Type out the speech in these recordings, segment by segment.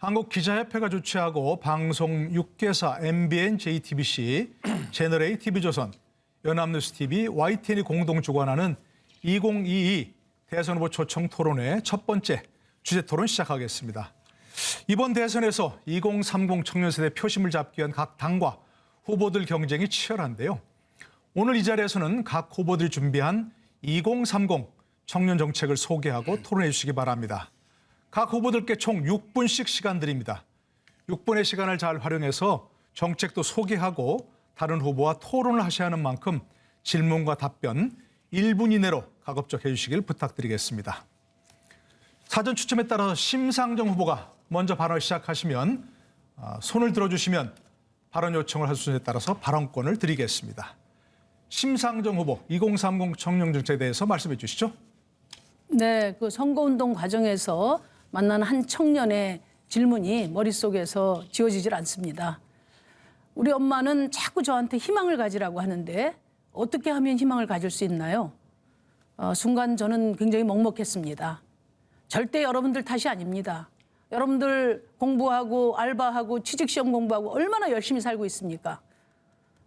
한국기자협회가 주최하고 방송 6개사 MBN, JTBC, 채널A, TV조선, 연합뉴스TV, YTN이 공동 주관하는 2022 대선 후보 초청 토론회 첫 번째 주제 토론 시작하겠습니다. 이번 대선에서 2030 청년세대 표심을 잡기 위한 각 당과 후보들 경쟁이 치열한데요. 오늘 이 자리에서는 각 후보들이 준비한 2030 청년 정책을 소개하고 토론해 주시기 바랍니다. 각 후보들께 총 6분씩 시간 드립니다. 6분의 시간을 잘 활용해서 정책도 소개하고 다른 후보와 토론을 하셔야 하는 만큼 질문과 답변 1분 이내로 가급적 해주시길 부탁드리겠습니다. 사전 추첨에 따라서 심상정 후보가 먼저 발언을 시작하시면 손을 들어주시면 발언 요청을 할 순서에 따라서 발언권을 드리겠습니다. 심상정 후보 2030 청년 정책에 대해서 말씀해 주시죠. 네, 그 선거운동 과정에서 만난 한 청년의 질문이 머릿속에서 지워지질 않습니다. 우리 엄마는 자꾸 저한테 희망을 가지라고 하는데 어떻게 하면 희망을 가질 수 있나요? 순간 저는 굉장히 먹먹했습니다. 절대 여러분들 탓이 아닙니다. 여러분들 공부하고 알바하고 취직시험 공부하고 얼마나 열심히 살고 있습니까?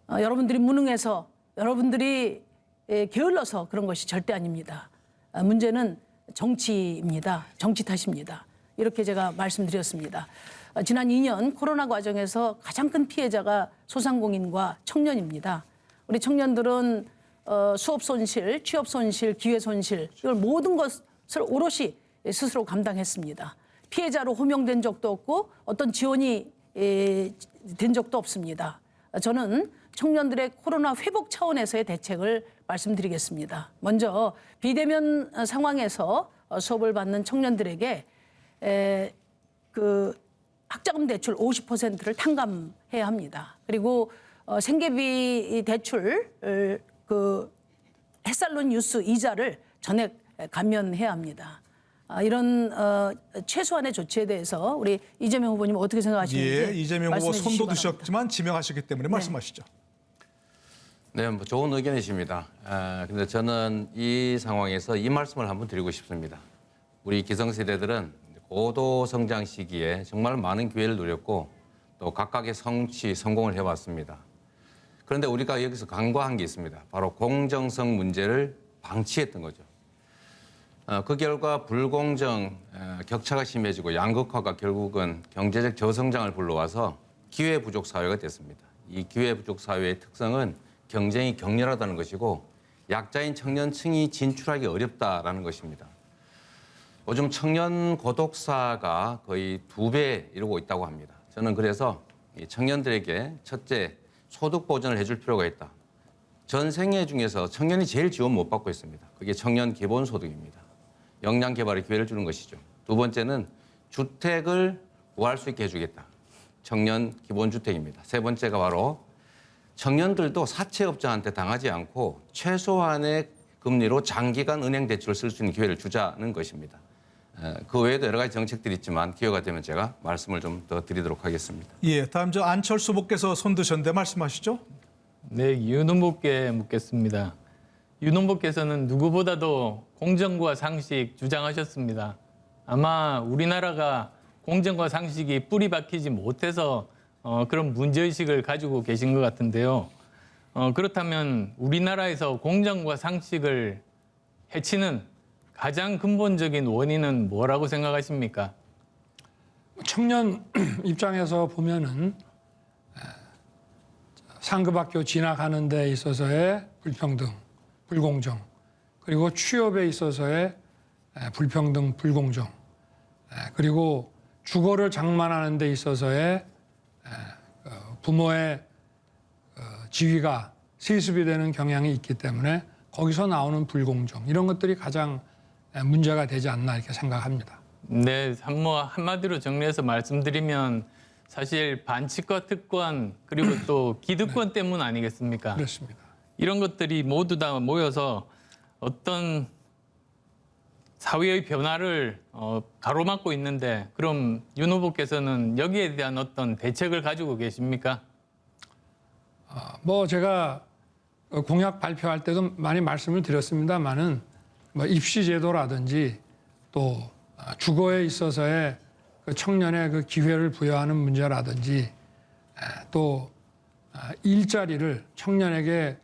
여러분들이 무능해서 여러분들이 게을러서 그런 것이 절대 아닙니다. 문제는 정치입니다. 정치 탓입니다. 이렇게 제가 말씀드렸습니다. 지난 2년 코로나 과정에서 가장 큰 피해자가 소상공인과 청년입니다. 우리 청년들은 수업 손실, 취업 손실, 기회 손실 이걸 모든 것을 오롯이 스스로 감당했습니다. 피해자로 호명된 적도 없고 어떤 지원이 된 적도 없습니다. 저는 청년들의 코로나 회복 차원에서의 대책을 말씀드리겠습니다. 먼저 비대면 상황에서 수업을 받는 청년들에게 그 학자금 대출 50%를 탕감해야 합니다. 그리고 생계비 대출 그 햇살론 뉴스 이자를 전액 감면해야 합니다. 이런 최소한의 조치에 대해서 우리 이재명 후보님 어떻게 생각하시는지 예, 이재명 후보 손도 바랍니다. 드셨지만 지명하셨기 때문에 말씀하시죠. 네, 뭐 좋은 의견이십니다. 근데 저는 이 상황에서 이 말씀을 한번 드리고 싶습니다. 우리 기성세대들은 고도 성장 시기에 정말 많은 기회를 누렸고 또 각각의 성취, 성공을 해왔습니다. 그런데 우리가 여기서 간과한 게 있습니다. 바로 공정성 문제를 방치했던 거죠. 그 결과 불공정, 격차가 심해지고 양극화가 결국은 경제적 저성장을 불러와서 기회 부족 사회가 됐습니다. 이 기회 부족 사회의 특성은 경쟁이 격렬하다는 것이고 약자인 청년층이 진출하기 어렵다라는 것입니다. 요즘 청년 고독사가 거의 2배 이루고 있다고 합니다. 저는 그래서 이 청년들에게 첫째, 소득 보전을 해줄 필요가 있다. 전 생애 중에서 청년이 제일 지원 못 받고 있습니다. 그게 청년 기본소득입니다. 역량 개발의 기회를 주는 것이죠. 두 번째는 주택을 구할 수 있게 해주겠다. 청년 기본주택입니다. 세 번째가 바로 청년들도 사채업자한테 당하지 않고 최소한의 금리로 장기간 은행 대출을 쓸 수 있는 기회를 주자는 것입니다. 그 외에도 여러 가지 정책들이 있지만 기회가 되면 제가 말씀을 좀 더 드리도록 하겠습니다. 예, 다음 안철수 후보께서 손 드셨는데 말씀하시죠. 네, 윤 후보께 묻겠습니다. 윤 후보께서는 누구보다도 공정과 상식 주장하셨습니다. 아마 우리나라가 공정과 상식이 뿌리 박히지 못해서 그런 문제의식을 가지고 계신 것 같은데요. 그렇다면 우리나라에서 공정과 상식을 해치는 가장 근본적인 원인은 뭐라고 생각하십니까? 청년 입장에서 보면은 상급학교 진학하는 데 있어서의 불평등, 불공정, 그리고 취업에 있어서의 불평등, 불공정, 그리고 주거를 장만하는 데 있어서의 부모의 지위가 세습이 되는 경향이 있기 때문에 거기서 나오는 불공정, 이런 것들이 가장 문제가 되지 않나 이렇게 생각합니다. 네, 한마디로 정리해서 말씀드리면 사실 반칙과 특권 그리고 또 기득권 때문 아니겠습니까? 그렇습니다. 이런 것들이 모두 다 모여서 어떤 사회의 변화를 가로막고 있는데 그럼 윤 후보께서는 여기에 대한 어떤 대책을 가지고 계십니까? 뭐 제가 공약 발표할 때도 많이 말씀을 드렸습니다만은 뭐 입시 제도라든지 또 주거에 있어서의 그 청년의 그 기회를 부여하는 문제라든지 또 일자리를 청년에게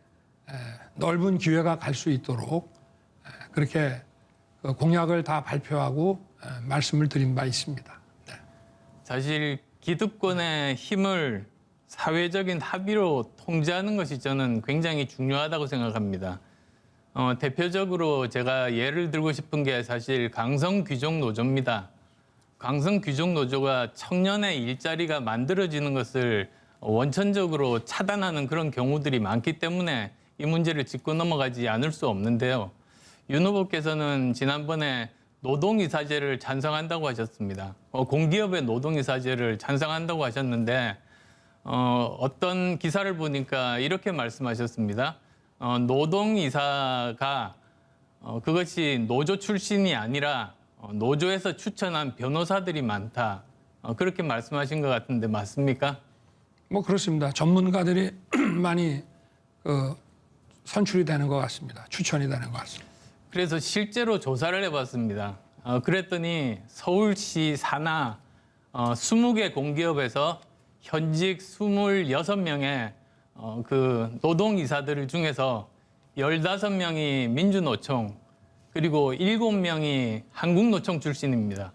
넓은 기회가 갈 수 있도록 그렇게 그 공약을 다 발표하고 말씀을 드린 바 있습니다. 네. 사실 기득권의 힘을 사회적인 합의로 통제하는 것이 저는 굉장히 중요하다고 생각합니다. 대표적으로 제가 예를 들고 싶은 게 사실 강성귀족노조입니다. 강성귀족노조가 청년의 일자리가 만들어지는 것을 원천적으로 차단하는 그런 경우들이 많기 때문에 이 문제를 짚고 넘어가지 않을 수 없는데요. 윤 후보께서는 지난번에 노동이사제를 찬성한다고 하셨습니다. 공기업의 노동이사제를 찬성한다고 하셨는데 어떤 기사를 보니까 이렇게 말씀하셨습니다. 노동이사가 그것이 노조 출신이 아니라 노조에서 추천한 변호사들이 많다. 그렇게 말씀하신 것 같은데 맞습니까? 뭐 그렇습니다. 전문가들이 많이 선출이 되는 것 같습니다. 추천이 되는 것 같습니다. 그래서 실제로 조사를 해봤습니다. 그랬더니 서울시 산하 20개 공기업에서 현직 26명의 그 노동이사들 중에서 15명이 민주노총 그리고 7명이 한국노총 출신입니다.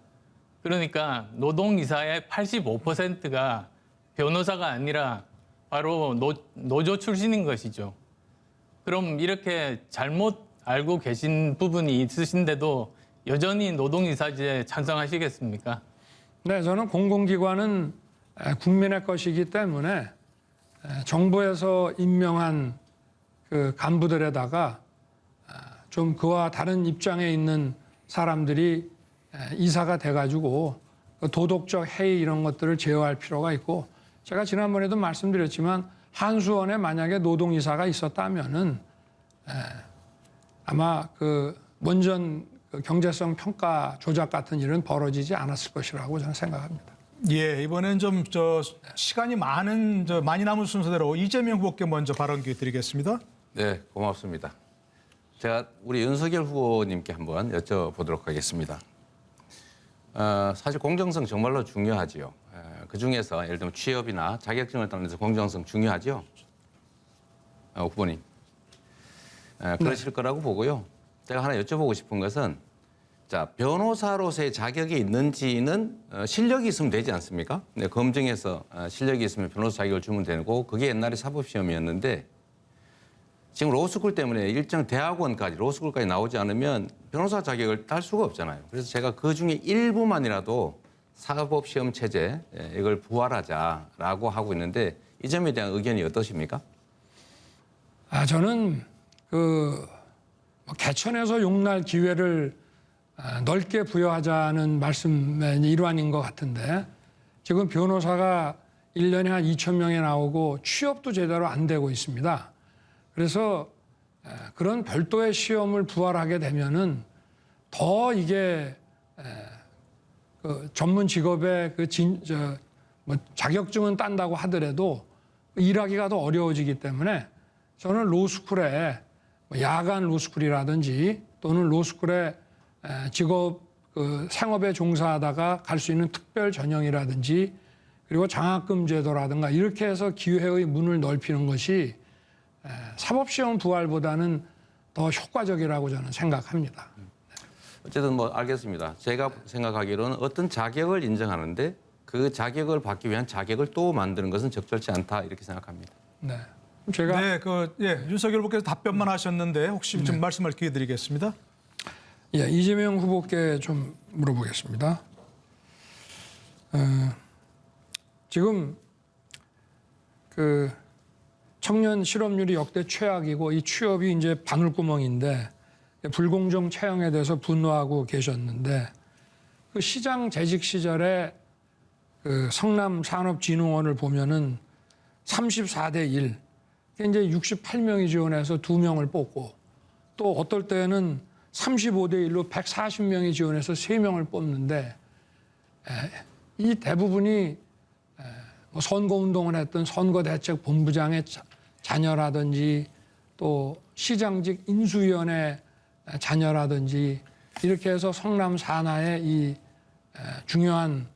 그러니까 노동이사의 85%가 변호사가 아니라 바로 노조 출신인 것이죠. 그럼 이렇게 잘못 알고 계신 부분이 있으신데도 여전히 노동이사제에 찬성하시겠습니까? 네, 저는 공공기관은 국민의 것이기 때문에 정부에서 임명한 그 간부들에다가 좀 그와 다른 입장에 있는 사람들이 이사가 돼가지고 도덕적 해이 이런 것들을 제어할 필요가 있고 제가 지난번에도 말씀드렸지만 한수원에 만약에 노동이사가 있었다면은 아마 그 원전 경제성 평가 조작 같은 일은 벌어지지 않았을 것이라고 저는 생각합니다. 예, 이번엔 좀 시간이 많이 남은 순서대로 이재명 후보께 먼저 발언 기회 드리겠습니다. 네, 고맙습니다. 제가 우리 윤석열 후보님께 한번 여쭤보도록 하겠습니다. 사실 공정성 정말로 중요하지요. 그중에서 예를 들면 취업이나 자격증을 따는 데서 공정성 중요하죠. 후보님. 그러실 거라고 보고요. 제가 하나 여쭤보고 싶은 것은 자, 변호사로서의 자격이 있는지는 실력이 있으면 되지 않습니까? 네, 검증해서 실력이 있으면 변호사 자격을 주면 되고 그게 옛날에 사법시험이었는데 지금 로스쿨 때문에 일정 대학원까지 로스쿨까지 나오지 않으면 변호사 자격을 딸 수가 없잖아요. 그래서 제가 그중에 일부만이라도 사법시험 체제 이걸 부활하자라고 하고 있는데 이 점에 대한 의견이 어떠십니까? 저는 개천에서 용날 기회를 넓게 부여하자는 말씀의 일환인 것 같은데 지금 변호사가 1년에 한 2,000명이 나오고 취업도 제대로 안 되고 있습니다. 그래서 그런 별도의 시험을 부활하게 되면은 더 이게 그 전문 직업의 자격증은 딴다고 하더라도 일하기가 더 어려워지기 때문에 저는 로스쿨에 야간 로스쿨이라든지 또는 로스쿨에 직업 생업에 종사하다가 갈 수 있는 특별 전형이라든지 그리고 장학금 제도라든가 이렇게 해서 기회의 문을 넓히는 것이 사법시험 부활보다는 더 효과적이라고 저는 생각합니다. 어쨌든 뭐 알겠습니다. 제가 생각하기로는 어떤 자격을 인정하는데 그 자격을 받기 위한 자격을 또 만드는 것은 적절치 않다 이렇게 생각합니다. 네. 제가 윤석열 후보께서 답변만 하셨는데 혹시 좀 말씀할 기회 드리겠습니다. 이재명 후보께 좀 물어보겠습니다. 지금 그 청년 실업률이 역대 최악이고 이 취업이 이제 바늘구멍인데 불공정 채용에 대해서 분노하고 계셨는데 그 시장 재직 시절에 그 성남산업진흥원을 보면은 34대 1, 이제 68명이 지원해서 2명을 뽑고 또 어떨 때는 35대 1로 140명이 지원해서 3명을 뽑는데 이 대부분이 선거운동을 했던 선거대책본부장의 자녀라든지 또 시장직 인수위원회 자녀라든지 이렇게 해서 성남 산하의 이 중요한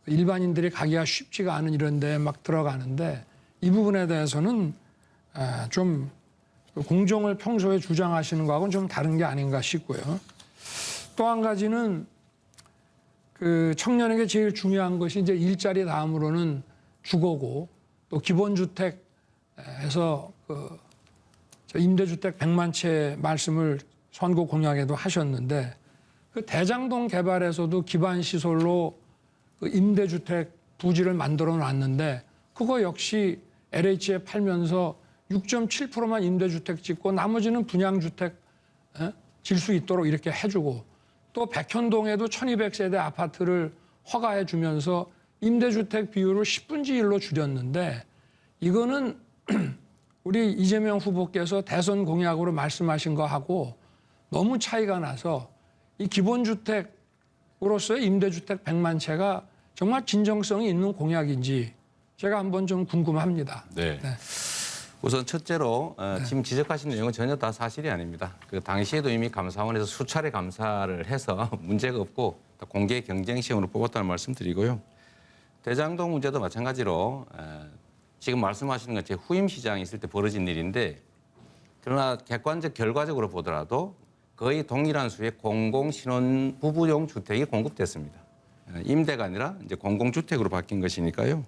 일반인들이 가기가 쉽지가 않은 이런 데에 막 들어가는데 이 부분에 대해서는 좀 공정을 평소에 주장하시는 거하고는 좀 다른 게 아닌가 싶고요. 또 한 가지는 그 청년에게 제일 중요한 것이 이제 일자리 다음으로는 주거고 또 기본주택에서 그 임대주택 100만 채 말씀을 선거 공약에도 하셨는데 그 대장동 개발에서도 기반 시설로 그 임대주택 부지를 만들어 놨는데 그거 역시 LH에 팔면서 6.7%만 임대주택 짓고 나머지는 분양주택 질 수 있도록 이렇게 해주고 또 백현동에도 1200세대 아파트를 허가해 주면서 임대주택 비율을 10분의 1로 줄였는데 이거는 우리 이재명 후보께서 대선 공약으로 말씀하신 거하고 너무 차이가 나서 이 기본주택으로서의 임대주택 100만 채가 정말 진정성이 있는 공약인지 제가 한번 좀 궁금합니다. 네. 우선 첫째로 지금 지적하신 내용은 전혀 다 사실이 아닙니다. 그 당시에도 이미 감사원에서 수차례 감사를 해서 문제가 없고 공개 경쟁 시험으로 뽑았다는 말씀드리고요. 대장동 문제도 마찬가지로 지금 말씀하시는 건 제 후임 시장이 있을 때 벌어진 일인데 그러나 객관적 결과적으로 보더라도 거의 동일한 수의 공공신혼 부부용 주택이 공급됐습니다. 임대가 아니라 이제 공공주택으로 바뀐 것이니까요.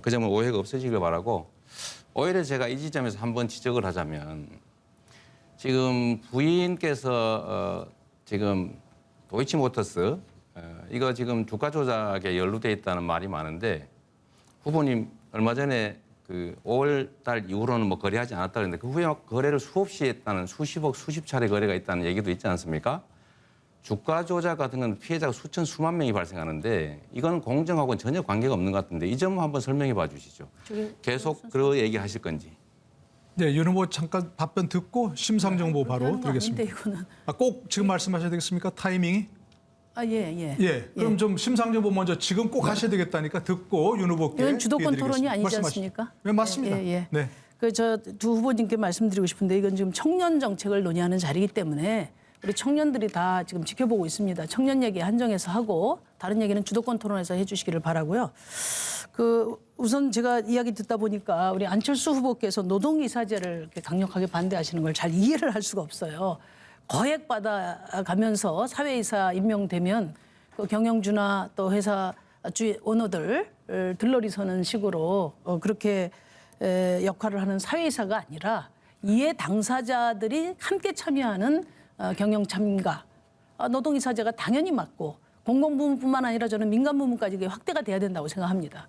그 점은 오해가 없으시길 바라고 오히려 제가 이 지점에서 한번 지적을 하자면 지금 부인께서 지금 도이치모터스 이거 지금 주가 조작에 연루돼 있다는 말이 많은데 후보님 얼마 전에 그 5월 달 이후로는 뭐 거래하지 않았다 그랬는데 그 후에 거래를 수없이 했다는 수십억 수십 차례 거래가 있다는 얘기도 있지 않습니까? 주가 조작 같은 건 피해자가 수천 수만 명이 발생하는데 이건 공정하고는 전혀 관계가 없는 것 같은데 이 점 한번 설명해 봐 주시죠. 계속 그 얘기하실 건지. 네, 윤 후보 잠깐 답변 듣고 심상정보 바로 드리겠습니다. 이거는. 꼭 지금 말씀하셔야 되겠습니까? 타이밍이? 예. 예. 그럼 좀 심상정보 먼저 지금 꼭 하셔야 되겠다니까 듣고 윤 후보께 이건 주도권 기회 드리겠습니다. 토론이 아니지 말씀하시죠. 않습니까? 네, 맞습니다. 예. 네. 그 저 두 후보님께 말씀드리고 싶은데 이건 지금 청년 정책을 논의하는 자리이기 때문에 우리 청년들이 다 지금 지켜보고 있습니다. 청년 얘기 한정해서 하고 다른 얘기는 주도권 토론에서 해주시기를 바라고요. 그 우선 제가 이야기 듣다 보니까 우리 안철수 후보께서 노동이사제를 이렇게 강력하게 반대하시는 걸 잘 이해를 할 수가 없어요. 거액 받아가면서 사회이사 임명되면 그 경영주나 또 회사 주 오너들 들러리 서는 식으로 그렇게 역할을 하는 사회이사가 아니라 이해 당사자들이 함께 참여하는 경영 참가, 노동이사제가 당연히 맞고 공공부문뿐만 아니라 저는 민간부문까지 확대가 돼야 된다고 생각합니다.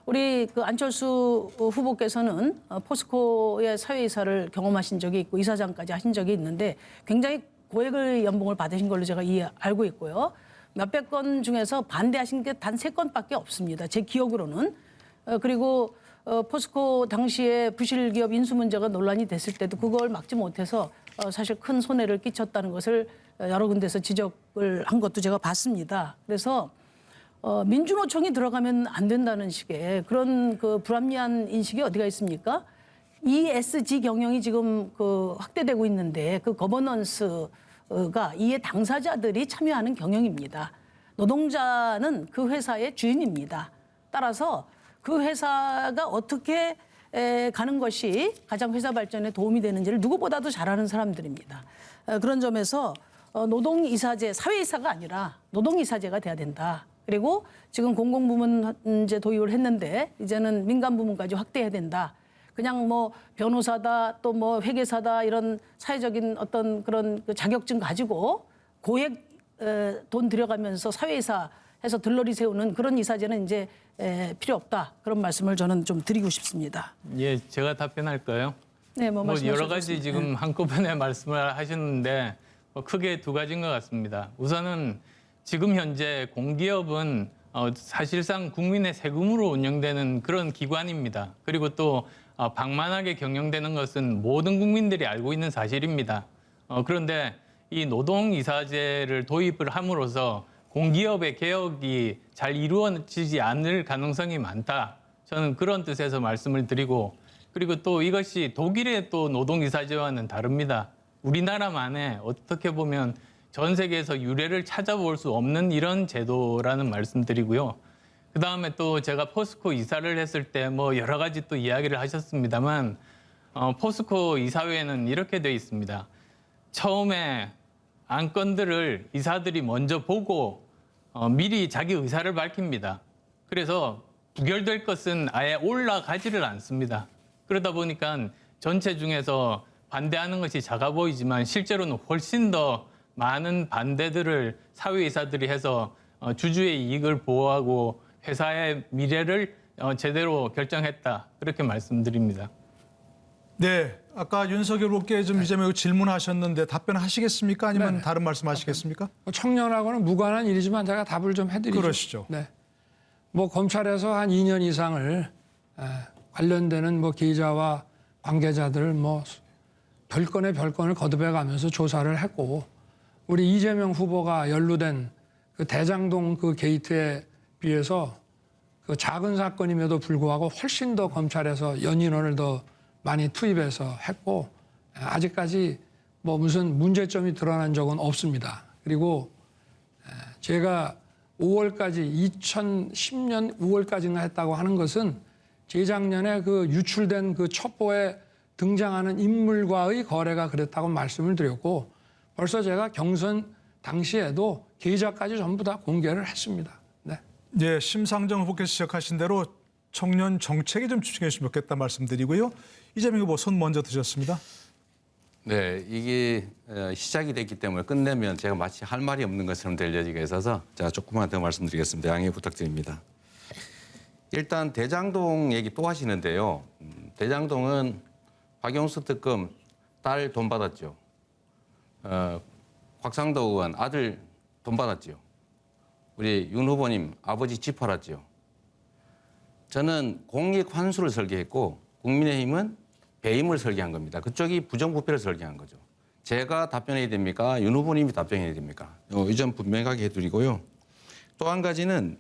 우리 그 안철수 후보께서는 포스코의 사회이사를 경험하신 적이 있고 이사장까지 하신 적이 있는데 굉장히 고액의 연봉을 받으신 걸로 제가 알고 있고요. 몇백 건 중에서 반대하신 게 단 3건밖에 없습니다. 제 기억으로는. 그리고 포스코 당시에 부실기업 인수 문제가 논란이 됐을 때도 그걸 막지 못해서 사실 큰 손해를 끼쳤다는 것을 여러 군데서 지적을 한 것도 제가 봤습니다. 그래서 민주노총이 들어가면 안 된다는 식의 그런 그 불합리한 인식이 어디가 있습니까? ESG 경영이 지금 그 확대되고 있는데 그 거버넌스가 이해 당사자들이 참여하는 경영입니다. 노동자는 그 회사의 주인입니다. 따라서 그 회사가 어떻게 가는 것이 가장 회사 발전에 도움이 되는지를 누구보다도 잘 아는 사람들입니다. 그런 점에서 노동이사제, 사회이사가 아니라 노동이사제가 돼야 된다. 그리고 지금 공공부문 이제 도입을 했는데 이제는 민간부문까지 확대해야 된다. 그냥 뭐 변호사다 또 뭐 회계사다 이런 사회적인 어떤 그런 그 자격증 가지고 고액 돈 들여가면서 사회이사 해서 들러리 세우는 그런 이사제는 이제 필요 없다. 그런 말씀을 저는 좀 드리고 싶습니다. 예, 제가 답변할까요? 네, 뭐 여러 가지 말씀하셨습니다. 지금 한꺼번에 말씀을 하셨는데 크게 두 가지인 것 같습니다. 우선은 지금 현재 공기업은 사실상 국민의 세금으로 운영되는 그런 기관입니다. 그리고 또 방만하게 경영되는 것은 모든 국민들이 알고 있는 사실입니다. 그런데 이 노동이사제를 도입을 함으로써 공기업의 개혁이 잘 이루어지지 않을 가능성이 많다. 저는 그런 뜻에서 말씀을 드리고 그리고 또 이것이 독일의 또 노동이사제와는 다릅니다. 우리나라만의 어떻게 보면 전 세계에서 유례를 찾아볼 수 없는 이런 제도라는 말씀드리고요. 그다음에 또 제가 포스코 이사를 했을 때 뭐 여러 가지 또 이야기를 하셨습니다만 포스코 이사회에는 이렇게 돼 있습니다. 처음에 안건들을 이사들이 먼저 보고 미리 자기 의사를 밝힙니다. 그래서 부결될 것은 아예 올라가지를 않습니다. 그러다 보니까 전체 중에서 반대하는 것이 작아 보이지만 실제로는 훨씬 더 많은 반대들을 사회이사들이 해서 주주의 이익을 보호하고 회사의 미래를 제대로 결정했다. 그렇게 말씀드립니다. 네, 아까 윤석열 후보께 좀 이재명 질문하셨는데 답변하시겠습니까? 아니면 네네. 다른 말씀하시겠습니까? 청년하고는 무관한 일이지만 제가 답을 좀 해드리죠. 그러시죠. 네. 뭐 검찰에서 한 2년 이상을 관련되는 뭐 기자와 관계자들 뭐 별건의 별건을 거듭해가면서 조사를 했고 우리 이재명 후보가 연루된 그 대장동 그 게이트에 비해서 그 작은 사건임에도 불구하고 훨씬 더 검찰에서 연인원을 더 많이 투입해서 했고 아직까지 뭐 무슨 문제점이 드러난 적은 없습니다. 그리고 제가 5월까지 2010년 5월까지나 했다고 하는 것은 재작년에 그 유출된 그 첩보에 등장하는 인물과의 거래가 그랬다고 말씀을 드렸고 벌써 제가 경선 당시에도 계좌까지 전부 다 공개를 했습니다. 네. 예, 심상정 후보께서 지적하신 대로 청년 정책에 좀 집중해 주시면 좋겠다 말씀드리고요. 이재명 후보 손 먼저 드셨습니다. 네, 이게 시작이 됐기 때문에 끝내면 제가 마치 할 말이 없는 것처럼 들려지게 있어서 제가 조금만 더 말씀드리겠습니다. 양해 부탁드립니다. 일단 대장동 얘기 또 하시는데요. 대장동은 박영수 특검 딸 돈 받았죠. 곽상도 의원 아들 돈 받았죠. 우리 윤 후보님 아버지 집 팔았죠. 저는 공익 환수를 설계했고 국민의힘은 배임을 설계한 겁니다. 그쪽이 부정부패를 설계한 거죠. 제가 답변해야 됩니까? 윤 후보님이 답변해야 됩니까? 이 점 분명하게 해드리고요. 또 한 가지는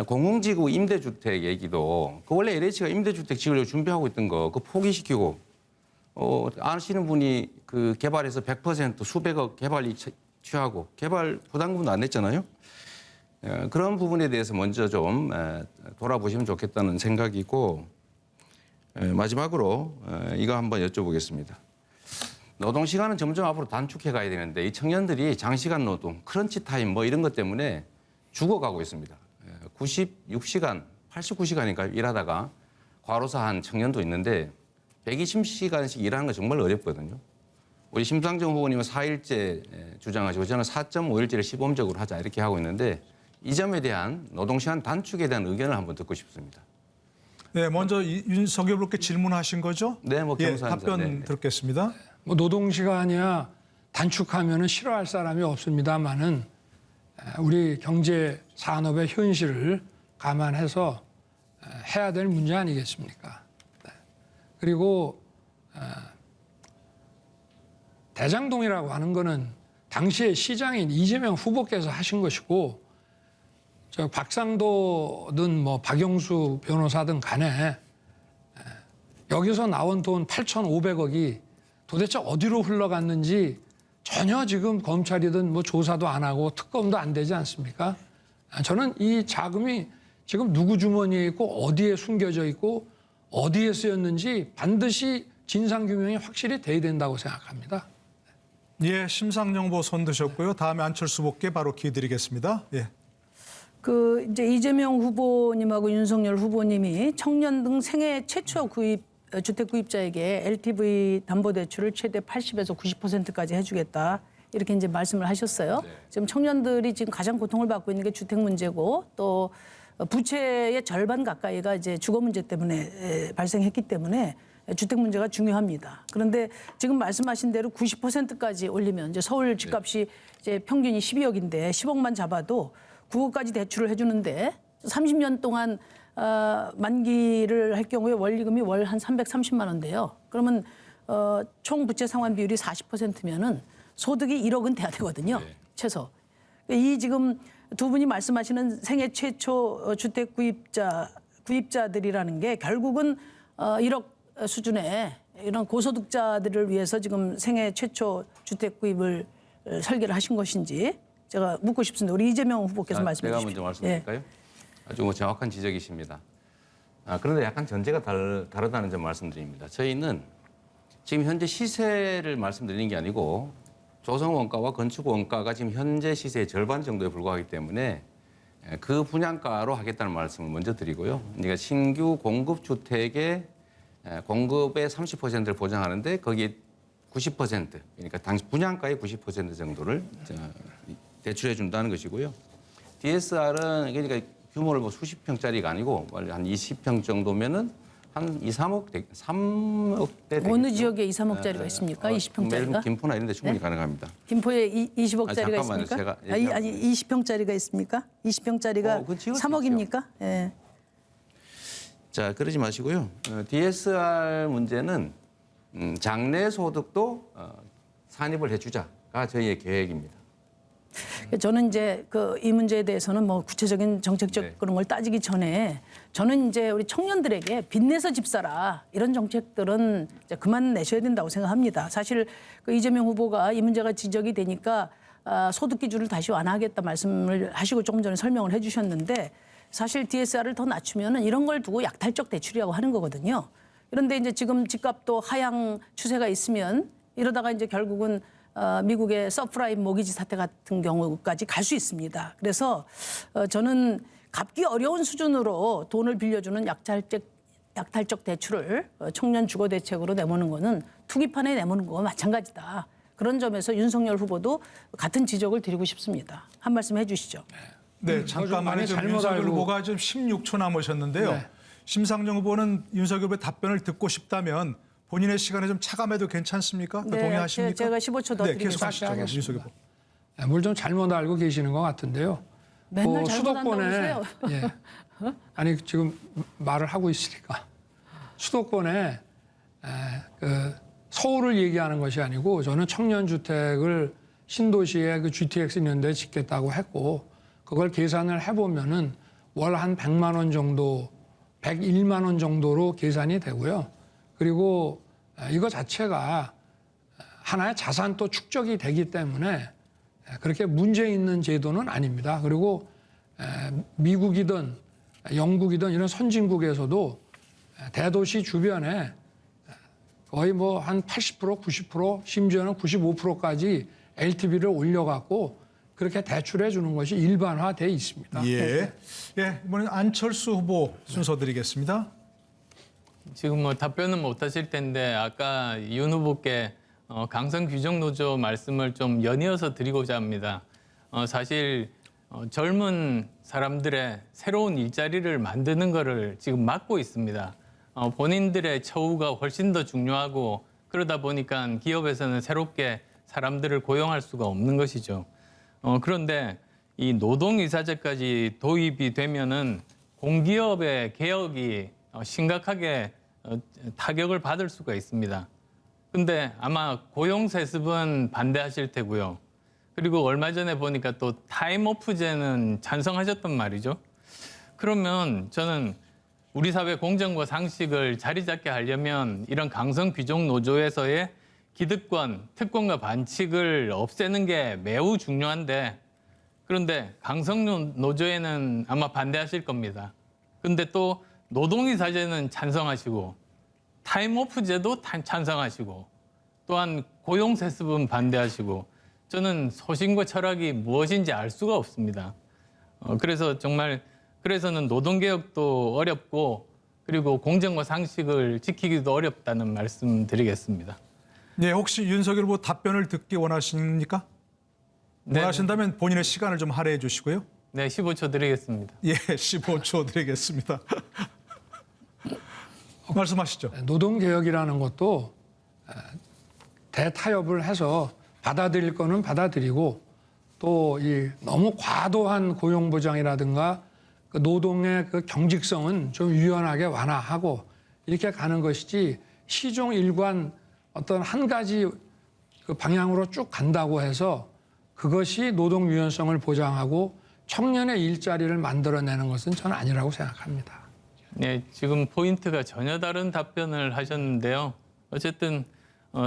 공공지구 임대주택 얘기도 그 원래 LH가 임대주택 지으려고 준비하고 있던 거 그 포기시키고 아시는 분이 그 개발해서 100% 수백억 개발이 취하고 개발 부담금도 안 냈잖아요. 그런 부분에 대해서 먼저 좀 돌아보시면 좋겠다는 생각이고 마지막으로 이거 한번 여쭤보겠습니다. 노동시간은 점점 앞으로 단축해 가야 되는데 이 청년들이 장시간 노동, 크런치 타임 뭐 이런 것 때문에 죽어가고 있습니다. 96시간, 89시간인가 일하다가 과로사한 청년도 있는데 120시간씩 일하는 거 정말 어렵거든요. 우리 심상정 후보님은 4일제 주장하시고 저는 4.5일제를 시범적으로 하자 이렇게 하고 있는데 이 점에 대한 노동시간 단축에 대한 의견을 한번 듣고 싶습니다. 네, 먼저 윤석열 후보께 질문하신 거죠? 네, 뭐 예, 경사입니다. 답변 네. 듣겠습니다. 뭐 노동시간이야 단축하면은 싫어할 사람이 없습니다만은 우리 경제 산업의 현실을 감안해서 해야 될 문제 아니겠습니까? 네. 그리고 대장동이라고 하는 거는 당시에 시장인 이재명 후보께서 하신 것이고 저 박상도든 뭐 박영수 변호사든 간에 여기서 나온 돈 8,500억이 도대체 어디로 흘러갔는지 전혀 지금 검찰이든 뭐 조사도 안 하고 특검도 안 되지 않습니까? 저는 이 자금이 지금 누구 주머니에 있고 어디에 숨겨져 있고 어디에 쓰였는지 반드시 진상규명이 확실히 돼야 된다고 생각합니다. 예, 심상정 후보 손 드셨고요. 다음에 안철수 후보께 바로 기회 드리겠습니다. 예. 그 이제 이재명 후보님하고 윤석열 후보님이 청년 등 생애 최초 주택 구입자에게 LTV 담보대출을 최대 80에서 90%까지 해주겠다 이렇게 이제 말씀을 하셨어요. 네. 지금 청년들이 지금 가장 고통을 받고 있는 게 주택 문제고 또 부채의 절반 가까이가 이제 주거 문제 때문에 발생했기 때문에 주택 문제가 중요합니다. 그런데 지금 말씀하신 대로 90%까지 올리면 이제 서울 집값이 이제 평균이 12억인데 10억만 잡아도 9억까지 대출을 해주는데 30년 동안 만기를 할 경우에 원리금이 월 한 330만 원인데요. 그러면 총 부채 상환 비율이 40%면은 소득이 1억은 돼야 되거든요. 네. 최소. 이 지금 두 분이 말씀하시는 생애 최초 주택 구입자들이라는 게 결국은 1억 수준의 이런 고소득자들을 위해서 지금 생애 최초 주택 구입을 설계를 하신 것인지 제가 묻고 싶습니다. 우리 이재명 후보께서 말씀해 제가 주십시오. 먼저 말씀드릴까요? 아주 정확한 지적이십니다. 그런데 약간 전제가 다르다는 점 말씀드립니다. 저희는 지금 현재 시세를 말씀드리는 게 아니고 조성 원가와 건축 원가가 지금 현재 시세의 절반 정도에 불과하기 때문에 그 분양가로 하겠다는 말씀을 먼저 드리고요. 그러니까 신규 공급 주택의 공급의 30%를 보장하는데 거기에 90% 그러니까 당시 분양가의 90% 정도를 대출해 준다는 것이고요. DSR은 그러니까 규모를 뭐 수십 평짜리가 아니고 한 20평 정도면은 한 2, 3억 3억대 되겠죠. 어느 지역에 2, 3억짜리가 있습니까? 20평짜리가? 김포나 이런 데 충분히 가능합니다. 김포에 20억짜리가 잠깐만요. 있습니까? 제가 아니 20평짜리가 있습니까? 20평짜리가 그건 지을 수 3억입니까? 예. 자, 그러지 마시고요. DSR 문제는 장래 소득도 산입을 해주자가 저희의 계획입니다. 저는 이제 이 문제에 대해서는 뭐 구체적인 정책적 네. 그런 걸 따지기 전에 저는 이제 우리 청년들에게 빚내서 집 사라 이런 정책들은 이제 그만 내셔야 된다고 생각합니다. 사실 이재명 후보가 이 문제가 지적이 되니까 소득 기준을 다시 완화하겠다 말씀을 하시고 조금 전에 설명을 해주셨는데 사실 DSR을 더 낮추면은 이런 걸 두고 약탈적 대출이라고 하는 거거든요. 그런데 이제 지금 집값도 하향 추세가 있으면 이러다가 이제 결국은 미국의 서프라임 모기지 사태 같은 경우까지 갈 수 있습니다. 그래서 저는 갚기 어려운 수준으로 돈을 빌려주는 약탈적 대출을 청년 주거 대책으로 내모는 거는 투기판에 내모는 거와 마찬가지다. 그런 점에서 윤석열 후보도 같은 지적을 드리고 싶습니다. 한 말씀 해주시죠. 네, 좀 잠깐만요. 많이 지금 잘못 윤석열 알고. 후보가 지금 16초 남으셨는데요. 네. 심상정 후보는 윤석열 후보의 답변을 듣고 싶다면 본인의 시간에 좀 차감해도 괜찮습니까? 네, 동의하십니까? 제가 15초 더 네, 드리겠습니다. 계속 하시죠. 하겠습니다. 윤석열 후보. 뭘 좀 잘못 알고 계시는 것 같은데요. 맨날 그 잘못한다고 하세요. 예. 아니 지금 말을 하고 있으니까 수도권에 서울을 얘기하는 것이 아니고 저는 청년 주택을 신도시에 그 GTX 있는 데 짓겠다고 했고 그걸 계산을 해보면은 월 한 100만 원 정도, 101만 원 정도로 계산이 되고요. 그리고 이거 자체가 하나의 자산 또 축적이 되기 때문에 그렇게 문제 있는 제도는 아닙니다. 그리고 미국이든 영국이든 이런 선진국에서도 대도시 주변에 거의 뭐 한 80%, 90% 심지어는 95%까지 LTV를 올려갖고 그렇게 대출해 주는 것이 일반화돼 있습니다. 예. 예, 이번엔 안철수 후보 순서 드리겠습니다. 지금 뭐 답변은 못 하실 텐데 아까 윤 후보께 강성 규정 노조 말씀을 좀 연이어서 드리고자 합니다. 사실 젊은 사람들의 새로운 일자리를 만드는 것을 지금 막고 있습니다. 본인들의 처우가 훨씬 더 중요하고 그러다 보니까 기업에서는 새롭게 사람들을 고용할 수가 없는 것이죠. 그런데 이 노동이사제까지 도입이 되면은 공기업의 개혁이 심각하게 타격을 받을 수가 있습니다. 근데 아마 고용세습은 반대하실 테고요. 그리고 얼마 전에 보니까 또 타임오프제는 찬성하셨단 말이죠. 그러면 저는 우리 사회 공정과 상식을 자리 잡게 하려면 이런 강성 규정 노조에서의 기득권, 특권과 반칙을 없애는 게 매우 중요한데 그런데 강성 노조에는 아마 반대하실 겁니다. 근데 또 노동이사제는 찬성하시고 타임오프제도 찬성하시고 또한 고용세습은 반대하시고 저는 소신과 철학이 무엇인지 알 수가 없습니다. 그래서 정말 그래서는 노동개혁도 어렵고 그리고 공정과 상식을 지키기도 어렵다는 말씀 드리겠습니다. 네, 혹시 윤석열 후보 답변을 듣기 원하십니까? 네. 원하신다면 본인의 시간을 좀 할애해 주시고요. 네, 15초 드리겠습니다. 예, 15초 드리겠습니다. 말씀하시죠. 노동개혁이라는 것도 대타협을 해서 받아들일 거는 받아들이고 또 이 너무 과도한 고용보장이라든가 그 노동의 그 경직성은 좀 유연하게 완화하고 이렇게 가는 것이지 시종 일관 어떤 한 가지 그 방향으로 쭉 간다고 해서 그것이 노동 유연성을 보장하고 청년의 일자리를 만들어내는 것은 저는 아니라고 생각합니다. 네, 지금 포인트가 전혀 다른 답변을 하셨는데요. 어쨌든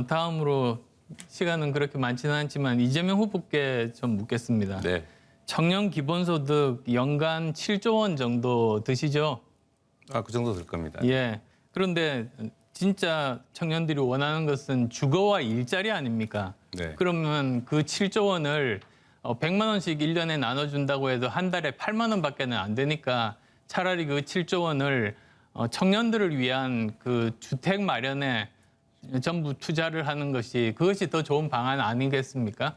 다음으로 시간은 그렇게 많지는 않지만 이재명 후보께 좀 묻겠습니다. 네. 청년 기본소득 연간 7조 원 정도 드시죠? 그 정도 될 겁니다. 예. 그런데 진짜 청년들이 원하는 것은 주거와 일자리 아닙니까? 네. 그러면 그 7조 원을 100만 원씩 1년에 나눠준다고 해도 한 달에 8만 원밖에는 안 되니까 차라리 그 7조 원을 청년들을 위한 그 주택 마련에 전부 투자를 하는 것이 그것이 더 좋은 방안 아니겠습니까?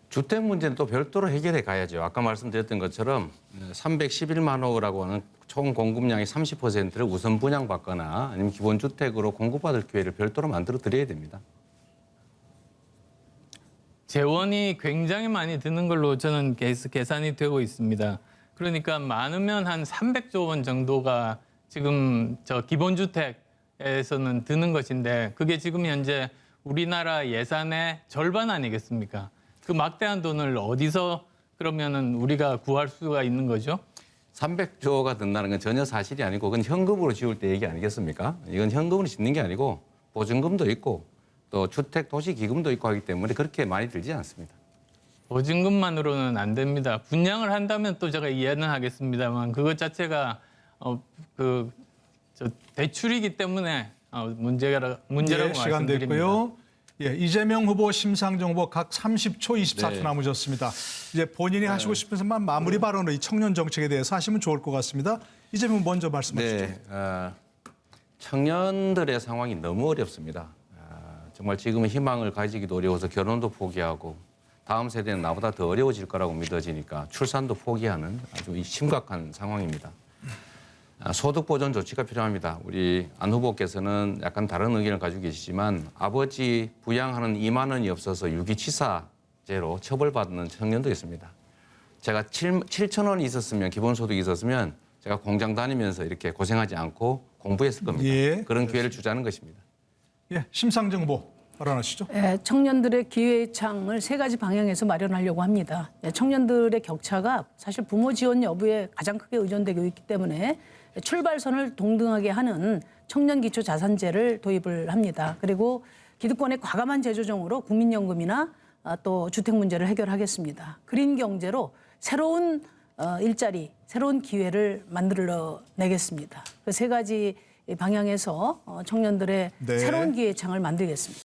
주택 문제는 또 별도로 해결해 가야죠. 아까 말씀드렸던 것처럼 311만 호라고 하는 총 공급량의 30%를 우선 분양받거나 아니면 기본주택으로 공급받을 기회를 별도로 만들어 드려야 됩니다. 재원이 굉장히 많이 드는 걸로 저는 계산이 되고 있습니다. 그러니까 많으면 한 300조 원 정도가 지금 저 기본주택에서는 드는 것인데 그게 지금 현재 우리나라 예산의 절반 아니겠습니까? 그 막대한 돈을 어디서 그러면은 우리가 구할 수가 있는 거죠? 300조가 든다는 건 전혀 사실이 아니고 그건 현금으로 지울 때 얘기 아니겠습니까? 이건 현금으로 짓는 게 아니고 보증금도 있고 또 주택 도시 기금도 있고 하기 때문에 그렇게 많이 들지 않습니다. 보증금만으로는 안 됩니다. 분양을 한다면 또 제가 이해는 하겠습니다만 그것 자체가 대출이기 때문에 문제라고 예, 시간 말씀드립니다. 됐고요. 예, 이재명 후보, 심상정 후보 각 30초, 24초 네. 남으셨습니다. 이제 본인이 하시고 싶은 마무리 발언으로 이 청년 정책에 대해서 하시면 좋을 것 같습니다. 이재명 먼저 말씀하시죠. 네, 청년들의 상황이 너무 어렵습니다. 정말 지금은 희망을 가지기도 어려워서 결혼도 포기하고 다음 세대는 나보다 더 어려워질 거라고 믿어지니까 출산도 포기하는 아주 심각한 상황입니다. 소득 보전 조치가 필요합니다. 우리 안 후보께서는 약간 다른 의견을 가지고 계시지만 아버지 부양하는 2만 원이 없어서 유기치사죄로 처벌받는 청년도 있습니다. 제가 7천 원이 있었으면 기본소득이 있었으면 제가 공장 다니면서 이렇게 고생하지 않고 공부했을 겁니다. 예, 그런 기회를 주자는 것입니다. 예, 심상정 후보 발언하시죠. 예, 청년들의 기회의 창을 세 가지 방향에서 마련하려고 합니다. 예, 청년들의 격차가 사실 부모 지원 여부에 가장 크게 의존되고 있기 때문에 출발선을 동등하게 하는 청년기초자산제를 도입을 합니다. 그리고 기득권의 과감한 재조정으로 국민연금이나 또 주택 문제를 해결하겠습니다. 그린 경제로 새로운 일자리, 새로운 기회를 만들어내겠습니다. 그 세 가지 방향에서 청년들의 네. 새로운 기회의 창을 만들겠습니다.